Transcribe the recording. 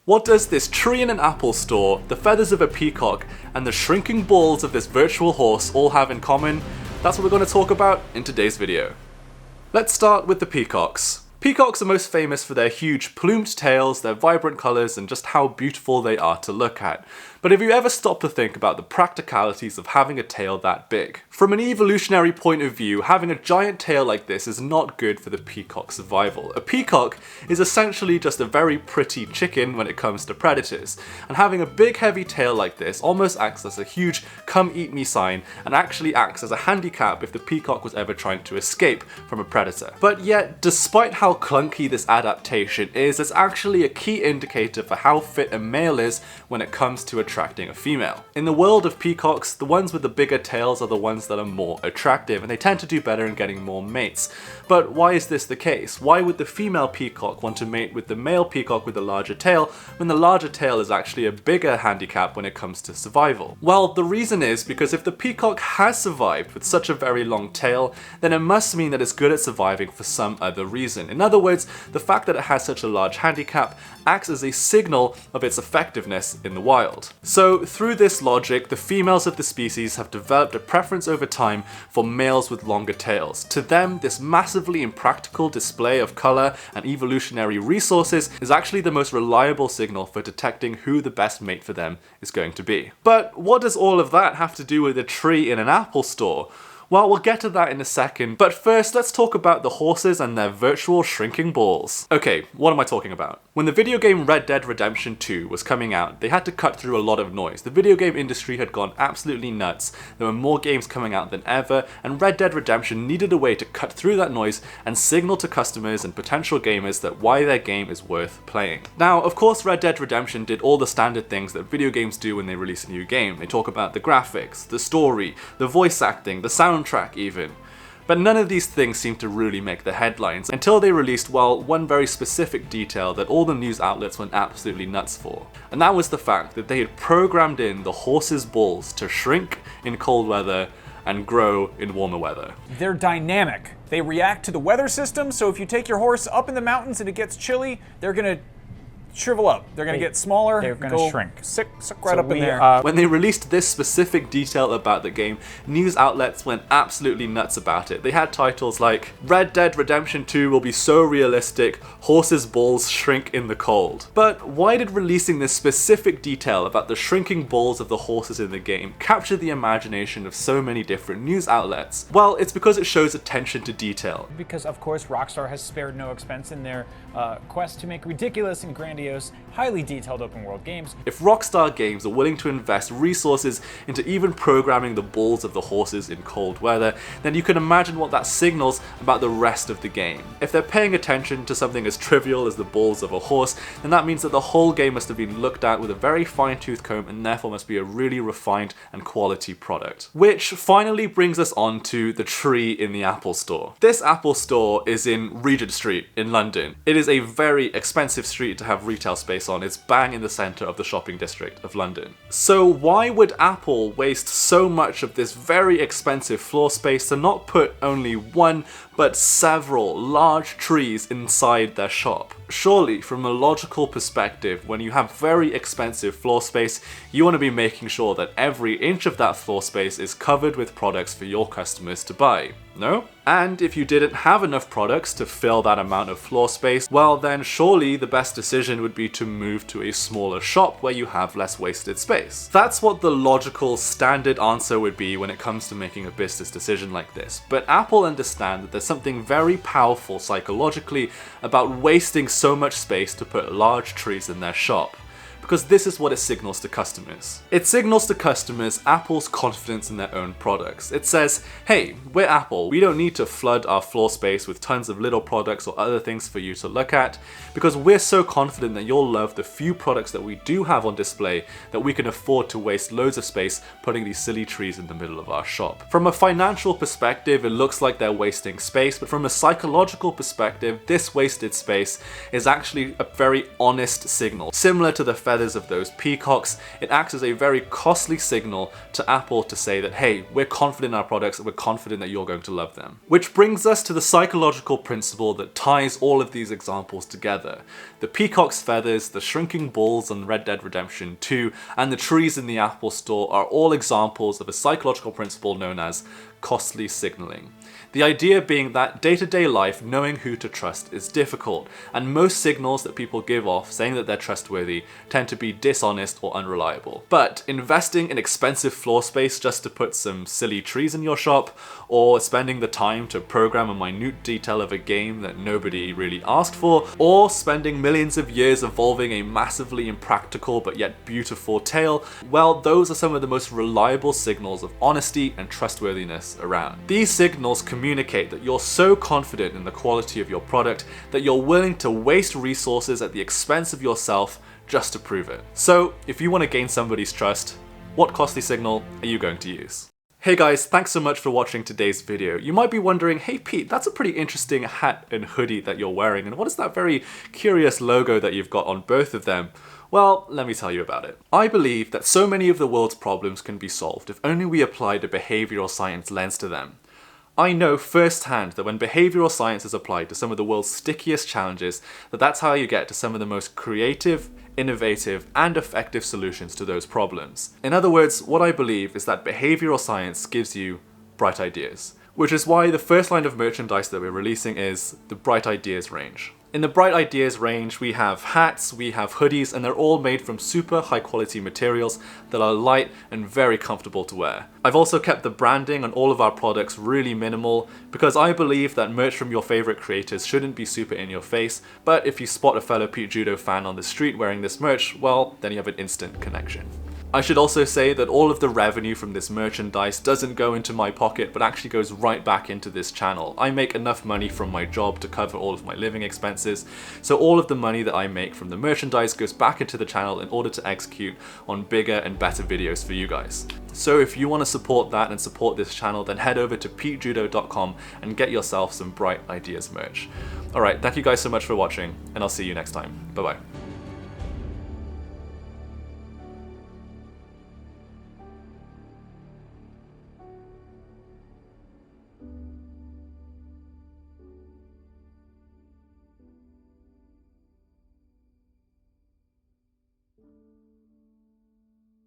What does this tree in an Apple store, the feathers of a peacock, and the shrinking balls of this virtual horse all have in common? That's what we're going to talk about in today's video. Let's start with the peacocks. Peacocks are most famous for their huge plumed tails, their vibrant colours, and just how beautiful they are to look at. But have you ever stopped to think about the practicalities of having a tail that big? From an evolutionary point of view, having a giant tail like this is not good for the peacock's survival. A peacock is essentially just a very pretty chicken when it comes to predators, and having a big heavy tail like this almost acts as a huge come eat me sign and actually acts as a handicap if the peacock was ever trying to escape from a predator. But yet, despite how clunky this adaptation is, it's actually a key indicator for how fit a male is when it comes to attracting a female. In the world of peacocks, the ones with the bigger tails are the ones that are more attractive, and they tend to do better in getting more mates. But why is this the case? Why would the female peacock want to mate with the male peacock with the larger tail when the larger tail is actually a bigger handicap when it comes to survival? Well, the reason is because if the peacock has survived with such a very long tail, then it must mean that it's good at surviving for some other reason. In other words, the fact that it has such a large handicap acts as a signal of its effectiveness in the wild. So through this logic, the females of the species have developed a preference over time for males with longer tails. To them, this massively impractical display of colour and evolutionary resources is actually the most reliable signal for detecting who the best mate for them is going to be. But what does all of that have to do with a tree in an Apple store? Well, we'll get to that in a second, but first let's talk about the horses and their virtual shrinking balls. Okay, what am I talking about? When the video game Red Dead Redemption 2 was coming out, they had to cut through a lot of noise. The video game industry had gone absolutely nuts, there were more games coming out than ever, and Red Dead Redemption needed a way to cut through that noise and signal to customers and potential gamers that why their game is worth playing. Now, of course, Red Dead Redemption did all the standard things that video games do when they release a new game. They talk about the graphics, the story, the voice acting, the soundtrack even. But none of these things seemed to really make the headlines until they released, well, one very specific detail that all the news outlets went absolutely nuts for. And that was the fact that they had programmed in the horse's balls to shrink in cold weather and grow in warmer weather. They're dynamic. They react to the weather system, so if you take your horse up in the mountains and it gets chilly, they're gonna shrivel up. They're going to get smaller. They're going to shrink. Sick right up in there. When they released this specific detail about the game, news outlets went absolutely nuts about it. They had titles like, Red Dead Redemption 2 will be so realistic, horses' balls shrink in the cold. But why did releasing this specific detail about the shrinking balls of the horses in the game capture the imagination of so many different news outlets? Well, it's because it shows attention to detail. Because, of course, Rockstar has spared no expense in their quest to make ridiculous and grandiose, highly detailed open world games. If Rockstar Games are willing to invest resources into even programming the balls of the horses in cold weather, then you can imagine what that signals about the rest of the game. If they're paying attention to something as trivial as the balls of a horse, then that means that the whole game must have been looked at with a very fine-tooth comb and therefore must be a really refined and quality product. Which finally brings us on to the tree in the Apple Store. This Apple Store is in Regent Street in London. It is a very expensive street to have retail space on. It's bang in the centre of the shopping district of London. So why would Apple waste so much of this very expensive floor space to not put only one but several large trees inside their shop? Surely, from a logical perspective, when you have very expensive floor space, you want to be making sure that every inch of that floor space is covered with products for your customers to buy, no? And if you didn't have enough products to fill that amount of floor space, well then surely the best decision would be to move to a smaller shop where you have less wasted space. That's what the logical standard answer would be when it comes to making a business decision like this. But Apple understand that there's something very powerful psychologically about wasting so much space to put large trees in their shop. Because this is what it signals to customers. It signals to customers Apple's confidence in their own products. It says, hey, we're Apple, we don't need to flood our floor space with tons of little products or other things for you to look at, because we're so confident that you'll love the few products that we do have on display that we can afford to waste loads of space putting these silly trees in the middle of our shop. From a financial perspective, it looks like they're wasting space, but from a psychological perspective, this wasted space is actually a very honest signal, similar to the feathers of those peacocks, it acts as a very costly signal to Apple to say that, hey, we're confident in our products and we're confident that you're going to love them. Which brings us to the psychological principle that ties all of these examples together. The peacock's feathers, the shrinking balls on Red Dead Redemption 2, and the trees in the Apple Store are all examples of a psychological principle known as costly signaling. The idea being that day-to-day life, knowing who to trust is difficult, and most signals that people give off saying that they're trustworthy tend to be dishonest or unreliable. But investing in expensive floor space just to put some silly trees in your shop, or spending the time to program a minute detail of a game that nobody really asked for, or spending millions of years evolving a massively impractical but yet beautiful tale, well, those are some of the most reliable signals of honesty and trustworthiness around. These signals communicate that you're so confident in the quality of your product that you're willing to waste resources at the expense of yourself just to prove it. So, if you want to gain somebody's trust, what costly signal are you going to use? Hey guys, thanks so much for watching today's video. You might be wondering, hey Pete, that's a pretty interesting hat and hoodie that you're wearing, and what is that very curious logo that you've got on both of them? Well, let me tell you about it. I believe that so many of the world's problems can be solved if only we applied a behavioral science lens to them. I know firsthand that when behavioral science is applied to some of the world's stickiest challenges, that's how you get to some of the most creative, innovative, and effective solutions to those problems. In other words, what I believe is that behavioral science gives you bright ideas, which is why the first line of merchandise that we're releasing is the Bright Ideas range. In the Bright Ideas range, we have hats, we have hoodies, and they're all made from super high quality materials that are light and very comfortable to wear. I've also kept the branding on all of our products really minimal because I believe that merch from your favorite creators shouldn't be super in your face, but if you spot a fellow Pete Judo fan on the street wearing this merch, well, then you have an instant connection. I should also say that all of the revenue from this merchandise doesn't go into my pocket, but actually goes right back into this channel. I make enough money from my job to cover all of my living expenses, so all of the money that I make from the merchandise goes back into the channel in order to execute on bigger and better videos for you guys. So if you want to support that and support this channel, then head over to petejudo.com and get yourself some Bright Ideas merch. Alright, thank you guys so much for watching, and I'll see you next time. Bye bye.